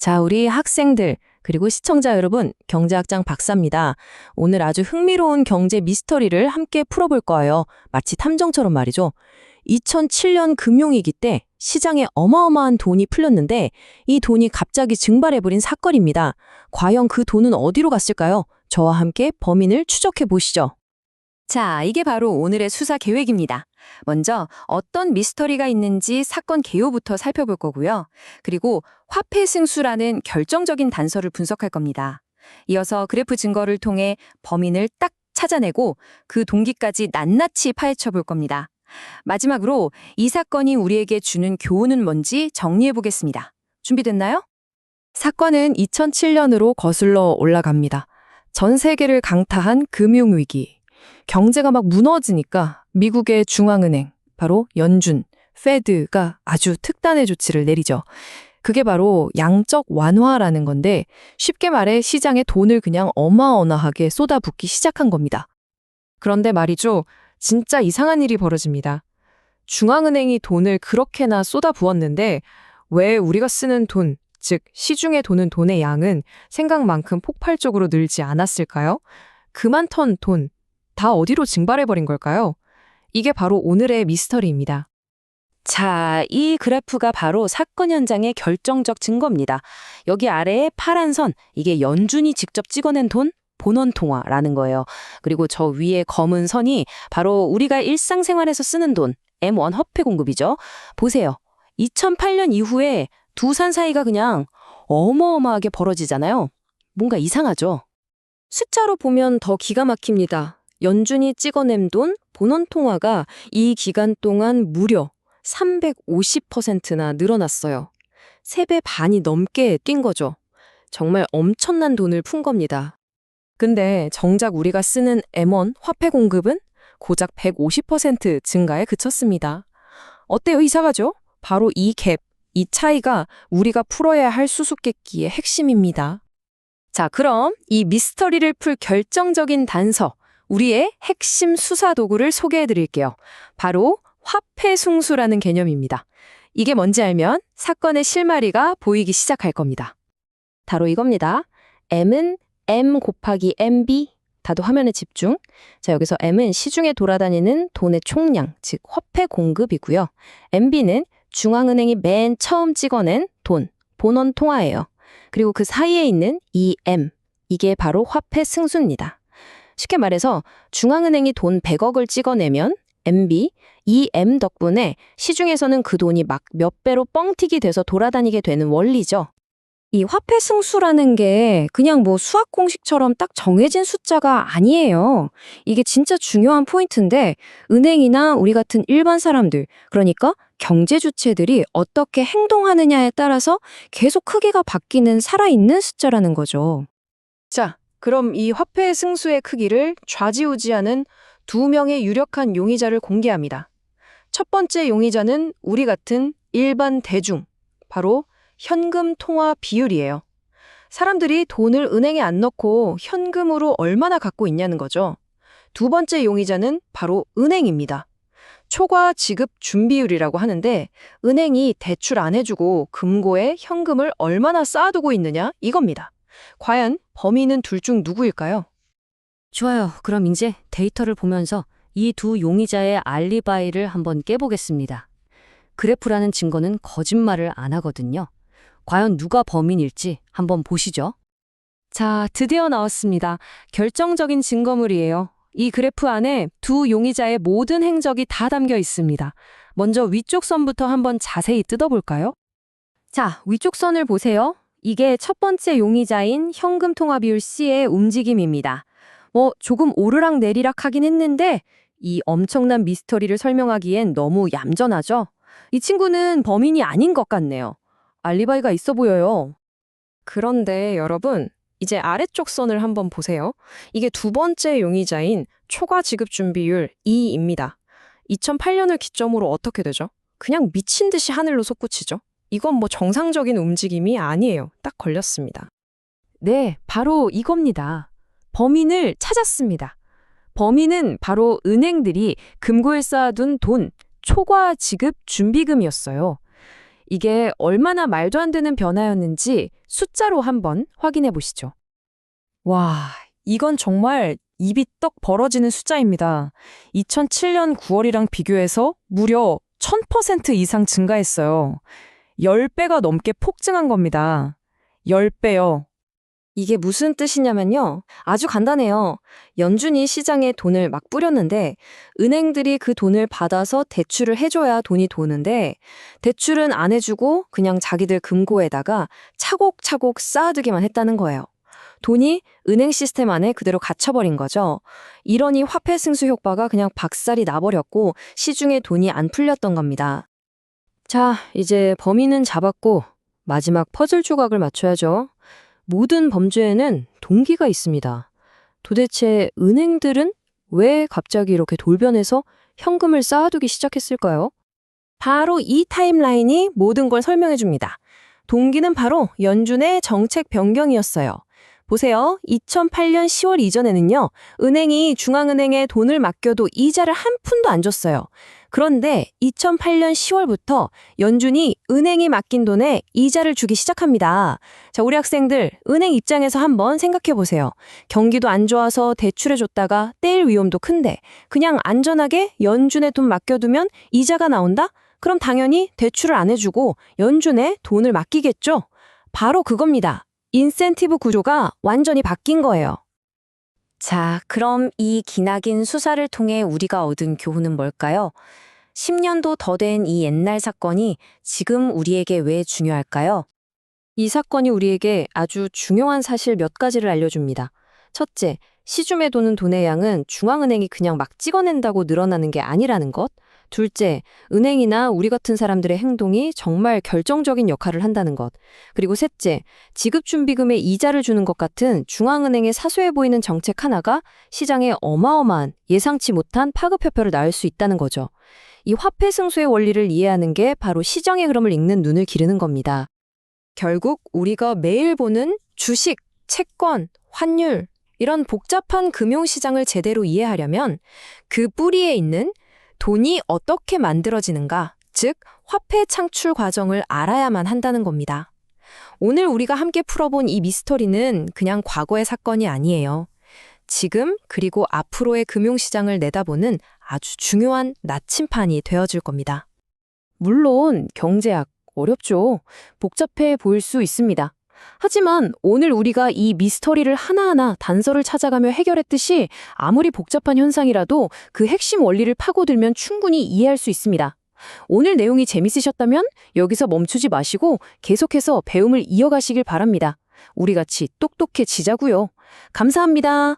자, 우리 학생들, 그리고 시청자 여러분, 경제학장 박사입니다. 오늘 아주 흥미로운 경제 미스터리를 함께 풀어볼 거예요. 마치 탐정처럼 말이죠. 2007년 금융위기 때 시장에 어마어마한 돈이 풀렸는데 이 돈이 갑자기 증발해버린 사건입니다. 과연 그 돈은 어디로 갔을까요? 저와 함께 범인을 추적해 보시죠. 자, 이게 바로 오늘의 수사 계획입니다. 먼저 어떤 미스터리가 있는지 사건 개요부터 살펴볼 거고요. 그리고 화폐 승수라는 결정적인 단서를 분석할 겁니다. 이어서 그래프 증거를 통해 범인을 딱 찾아내고 그 동기까지 낱낱이 파헤쳐 볼 겁니다. 마지막으로 이 사건이 우리에게 주는 교훈은 뭔지 정리해 보겠습니다. 준비됐나요? 사건은 2007년으로 거슬러 올라갑니다. 전 세계를 강타한 금융위기. 경제가 막 무너지니까 미국의 중앙은행, 바로 연준, 페드가 아주 특단의 조치를 내리죠. 그게 바로 양적 완화라는 건데 쉽게 말해 시장에 돈을 그냥 어마어마하게 쏟아붓기 시작한 겁니다. 그런데 말이죠. 진짜 이상한 일이 벌어집니다. 중앙은행이 돈을 그렇게나 쏟아부었는데 왜 우리가 쓰는 돈, 즉 시중에 도는 돈의 양은 생각만큼 폭발적으로 늘지 않았을까요? 그만 턴 돈, 다 어디로 증발해버린 걸까요? 이게 바로 오늘의 미스터리입니다. 자, 이 그래프가 바로 사건 현장의 결정적 증거입니다. 여기 아래에 파란 선, 이게 연준이 직접 찍어낸 돈, 본원통화라는 거예요. 그리고 저 위에 검은 선이 바로 우리가 일상생활에서 쓰는 돈, M1 화폐 공급이죠. 보세요. 2008년 이후에 두 산 사이가 그냥 어마어마하게 벌어지잖아요. 뭔가 이상하죠? 숫자로 보면 더 기가 막힙니다. 연준이 찍어낸 돈, 본원통화가 이 기간 동안 무려 350%나 늘어났어요. 3배 반이 넘게 뛴 거죠. 정말 엄청난 돈을 푼 겁니다. 근데 정작 우리가 쓰는 M1 화폐 공급은 고작 150% 증가에 그쳤습니다. 어때요? 이상하죠? 바로 이 갭, 이 차이가 우리가 풀어야 할 수수께끼의 핵심입니다. 자, 그럼 이 미스터리를 풀 결정적인 단서, 우리의 핵심 수사 도구를 소개해 드릴게요. 바로 화폐 승수라는 개념입니다. 이게 뭔지 알면 사건의 실마리가 보이기 시작할 겁니다. 바로 이겁니다. M은 M 곱하기 MB, 다도 화면에 집중. 자, 여기서 M은 시중에 돌아다니는 돈의 총량, 즉 화폐 공급이고요. MB는 중앙은행이 맨 처음 찍어낸 돈, 본원 통화예요. 그리고 그 사이에 있는 이 M, 이게 바로 화폐 승수입니다. 쉽게 말해서 중앙은행이 돈 100억을 찍어내면 MB, 이 M 덕분에 시중에서는 그 돈이 막 몇 배로 뻥튀기 돼서 돌아다니게 되는 원리죠. 이 화폐 승수라는 게 그냥 뭐 수학 공식처럼 딱 정해진 숫자가 아니에요. 이게 진짜 중요한 포인트인데 은행이나 우리 같은 일반 사람들, 그러니까 경제 주체들이 어떻게 행동하느냐에 따라서 계속 크기가 바뀌는 살아있는 숫자라는 거죠. 자, 그럼 이 화폐 승수의 크기를 좌지우지하는 두 명의 유력한 용의자를 공개합니다. 첫 번째 용의자는 우리 같은 일반 대중, 바로 현금 통화 비율이에요. 사람들이 돈을 은행에 안 넣고 현금으로 얼마나 갖고 있냐는 거죠. 두 번째 용의자는 바로 은행입니다. 초과 지급 준비율이라고 하는데 은행이 대출 안 해주고 금고에 현금을 얼마나 쌓아두고 있느냐 이겁니다. 과연 범인은 둘 중 누구일까요? 좋아요. 그럼 이제 데이터를 보면서 이 두 용의자의 알리바이를 한번 깨보겠습니다. 그래프라는 증거는 거짓말을 안 하거든요. 과연 누가 범인일지 한번 보시죠. 자, 드디어 나왔습니다. 결정적인 증거물이에요. 이 그래프 안에 두 용의자의 모든 행적이 다 담겨 있습니다. 먼저 위쪽 선부터 한번 자세히 뜯어볼까요? 자, 위쪽 선을 보세요. 이게 첫 번째 용의자인 현금 통화 비율 C의 움직임입니다. 조금 오르락 내리락 하긴 했는데 이 엄청난 미스터리를 설명하기엔 너무 얌전하죠? 이 친구는 범인이 아닌 것 같네요. 알리바이가 있어 보여요. 그런데 여러분, 이제 아래쪽 선을 한번 보세요. 이게 두 번째 용의자인 초과 지급 준비율 E입니다. 2008년을 기점으로 어떻게 되죠? 그냥 미친 듯이 하늘로 솟구치죠. 이건 뭐 정상적인 움직임이 아니에요. 딱 걸렸습니다. 네, 바로 이겁니다. 범인을 찾았습니다. 범인은 바로 은행들이 금고에 쌓아둔 돈, 초과 지급 준비금이었어요. 이게 얼마나 말도 안 되는 변화였는지 숫자로 한번 확인해 보시죠. 와, 이건 정말 입이 떡 벌어지는 숫자입니다. 2007년 9월이랑 비교해서 무려 1000% 이상 증가했어요. 10배가 넘게 폭증한 겁니다. 10배요. 이게 무슨 뜻이냐면요. 아주 간단해요. 연준이 시장에 돈을 막 뿌렸는데 은행들이 그 돈을 받아서 대출을 해줘야 돈이 도는데 대출은 안 해주고 그냥 자기들 금고에다가 차곡차곡 쌓아두기만 했다는 거예요. 돈이 은행 시스템 안에 그대로 갇혀버린 거죠. 이러니 화폐 승수 효과가 그냥 박살이 나버렸고 시중에 돈이 안 풀렸던 겁니다. 자, 이제 범인은 잡았고 마지막 퍼즐 조각을 맞춰야죠. 모든 범죄에는 동기가 있습니다. 도대체 은행들은 왜 갑자기 이렇게 돌변해서 현금을 쌓아두기 시작했을까요? 바로 이 타임라인이 모든 걸 설명해 줍니다. 동기는 바로 연준의 정책 변경이었어요. 보세요. 2008년 10월 이전에는요, 은행이 중앙은행에 돈을 맡겨도 이자를 한 푼도 안 줬어요. 그런데 2008년 10월부터 연준이 은행이 맡긴 돈에 이자를 주기 시작합니다. 자, 우리 학생들, 은행 입장에서 한번 생각해 보세요. 경기도 안 좋아서 대출해줬다가 떼일 위험도 큰데 그냥 안전하게 연준에 돈 맡겨두면 이자가 나온다? 그럼 당연히 대출을 안 해주고 연준에 돈을 맡기겠죠? 바로 그겁니다. 인센티브 구조가 완전히 바뀐 거예요. 자, 그럼 이 기나긴 수사를 통해 우리가 얻은 교훈은 뭘까요? 10년도 더 된 이 옛날 사건이 지금 우리에게 왜 중요할까요? 이 사건이 우리에게 아주 중요한 사실 몇 가지를 알려줍니다. 첫째, 시중에 도는 돈의 양은 중앙은행이 그냥 막 찍어낸다고 늘어나는 게 아니라는 것. 둘째, 은행이나 우리 같은 사람들의 행동이 정말 결정적인 역할을 한다는 것. 그리고 셋째, 지급준비금에 이자를 주는 것 같은 중앙은행의 사소해 보이는 정책 하나가 시장에 어마어마한 예상치 못한 파급효과를 낳을 수 있다는 거죠. 이 화폐 승수의 원리를 이해하는 게 바로 시장의 흐름을 읽는 눈을 기르는 겁니다. 결국 우리가 매일 보는 주식, 채권, 환율, 이런 복잡한 금융시장을 제대로 이해하려면 그 뿌리에 있는 돈이 어떻게 만들어지는가, 즉 화폐 창출 과정을 알아야만 한다는 겁니다. 오늘 우리가 함께 풀어본 이 미스터리는 그냥 과거의 사건이 아니에요. 지금 그리고 앞으로의 금융시장을 내다보는 아주 중요한 나침판이 되어줄 겁니다. 물론 경제학 어렵죠. 복잡해 보일 수 있습니다. 하지만 오늘 우리가 이 미스터리를 하나하나 단서를 찾아가며 해결했듯이 아무리 복잡한 현상이라도 그 핵심 원리를 파고들면 충분히 이해할 수 있습니다. 오늘 내용이 재밌으셨다면 여기서 멈추지 마시고 계속해서 배움을 이어가시길 바랍니다. 우리 같이 똑똑해지자고요. 감사합니다.